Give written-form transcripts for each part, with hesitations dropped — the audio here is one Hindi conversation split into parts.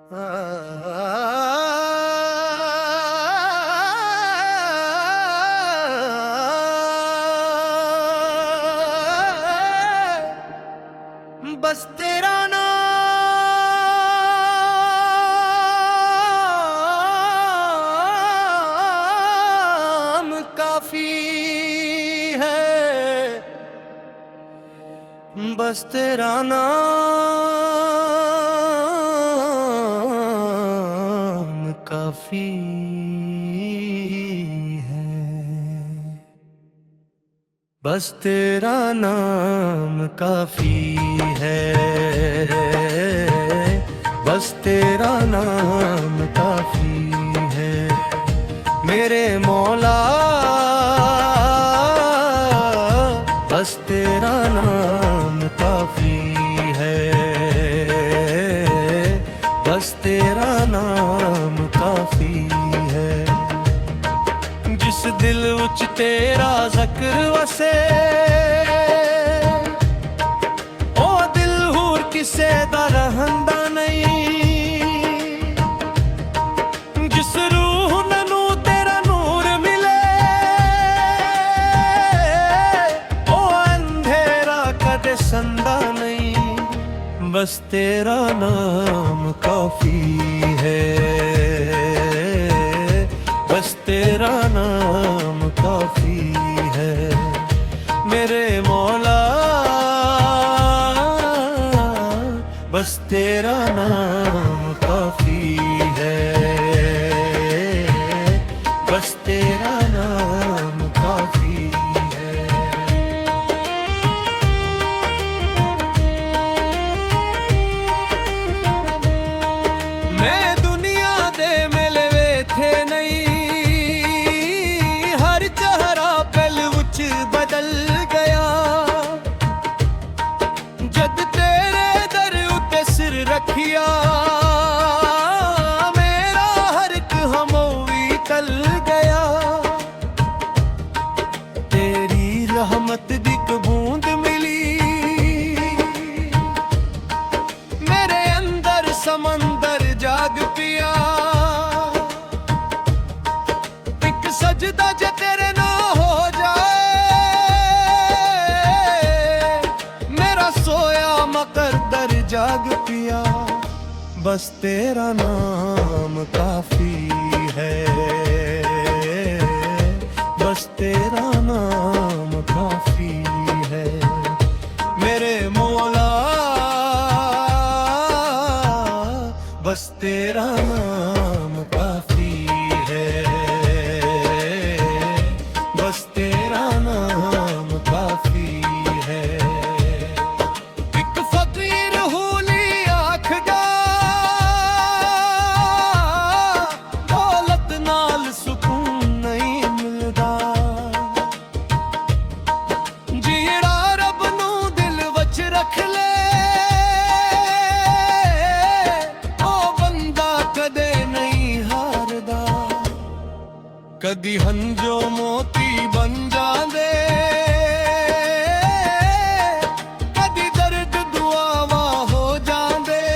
बस तेरा नाम काफी है, बस तेरा नाम काफी है, बस तेरा नाम काफी है, बस तेरा नाम काफी है मेरे मौला, बस तेरा नाम काफी है, बस तेरा नाम काफी है। जिस दिल विच तेरा ज़िक्र वसे ओ दिल होर किसे दा रहंदा नहीं, जिस रूह नू तेरा नूर मिले ओ अंधेरा कदे संदा नहीं, बस तेरा नाम काफी है, बस तेरा नाम काफी है मेरे मौला, बस तेरा नाम काफी है, बस तेरा नाम काफी है। मैं दुनिया दे मिले थे नहीं, हर चेहरा पल विच बदल गया, जद तेरे दर उते सिर रखिया मेरा हर एक हमोवी टल गया। तेरी रहमत दी एक बूंद मिली मेरे अंदर समंदर जाग पिया, एक सजदा जे तेरे ना हो जाए मेरा सोया मकद्दर जाग पिया, बस तेरा नाम काफी है, बस तेरा नाम काफी है मेरे मौला, बस तेरा नाम काफी है, बस तेरा नाम काफी है। एक फकीर होली आखदा दौलत नाल सुकून नहीं मिलदा, जीड़ा रब नू दिल वच रख ले कदी हंजो मोती बन जांदे, कदी दर्द दुआवा हो जांदे,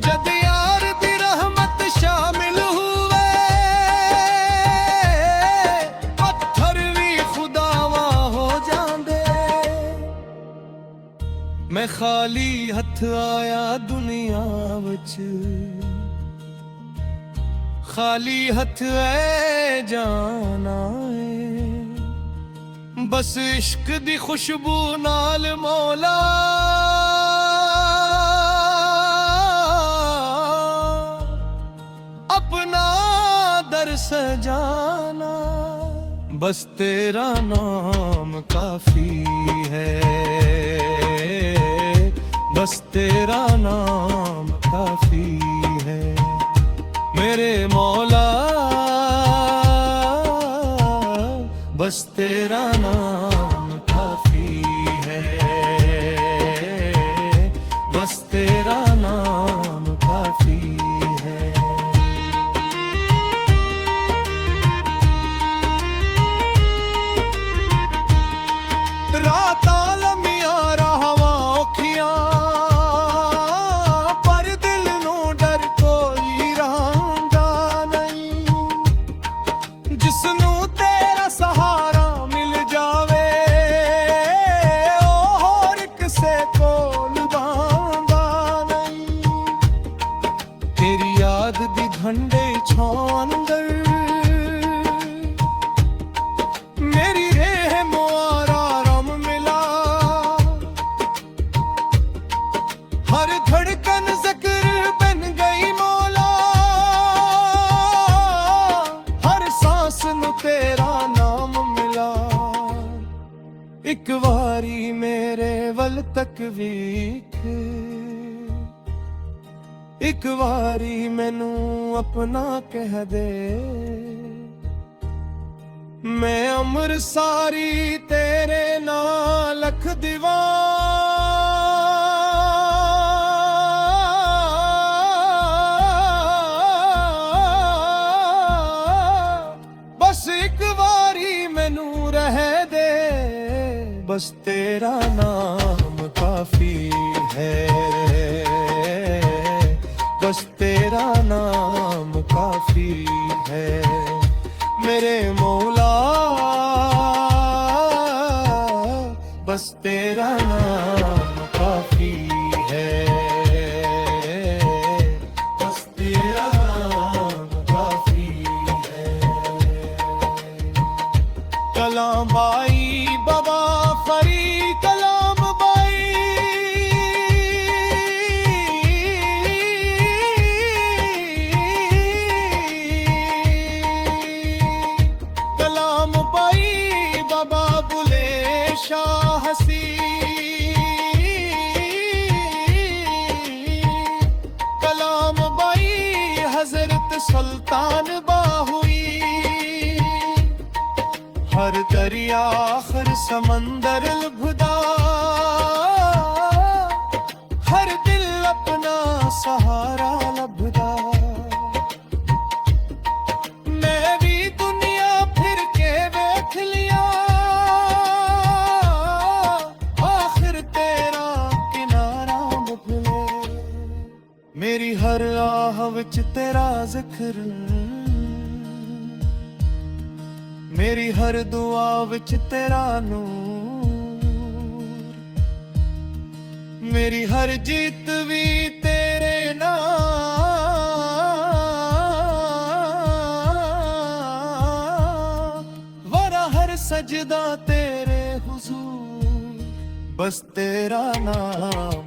जद यार दी रहमत शामिल हुए पत्थर भी खुदावा हो जांदे। मैं खाली हथ आया दुनिया विच, खाली हथ ऐ जाना है, बस इश्क दी खुशबू नाल मौला अपना दर सजाना, बस तेरा नाम काफी है, बस तेरा नाम काफी है मेरे मौला, बस तेरा नाम काफी है, बस तेरा नाम काफी है। रातां लम्मियां राहां औखियां ठंडे छांव अंदर मेरी रेह मुआरा रम मिला। हर धड़कन जिक्र बन गई मौला, हर सांस नू तेरा नाम मिला। एक वारी मेरे वल तक वेख, एक वारी मैनू अपना कह दे। मैं अमर सारी तेरे नाल लख दीवां। बस एक वारी मैनू रह दे, बस तेरा नाम काफी है। बस तेरा नाम काफी है मेरे मौला। बस तेरा नाम काफी है। बस तेरा नाम काफी है। कलाम बाई बाबा फरी कलाम बाई, कलाम बाई बाबा बुले शाह हसी, कलाम बाई हजरत सुल्तान बाहुई। हर दरिया हर समंदर लुभदा, हर दिल अपना सहारा लभदा। मैं भी दुनिया फिर के वेख लिया, आखिर तेरा किनारा मुकले। मेरी हर आह विच तेरा जिक्र, मेरी हर दुआ विच तेरा नूर। मेरी हर जीत भी तेरे नाम, वरा हर सजदा तेरे हुजूर। बस तेरा नाम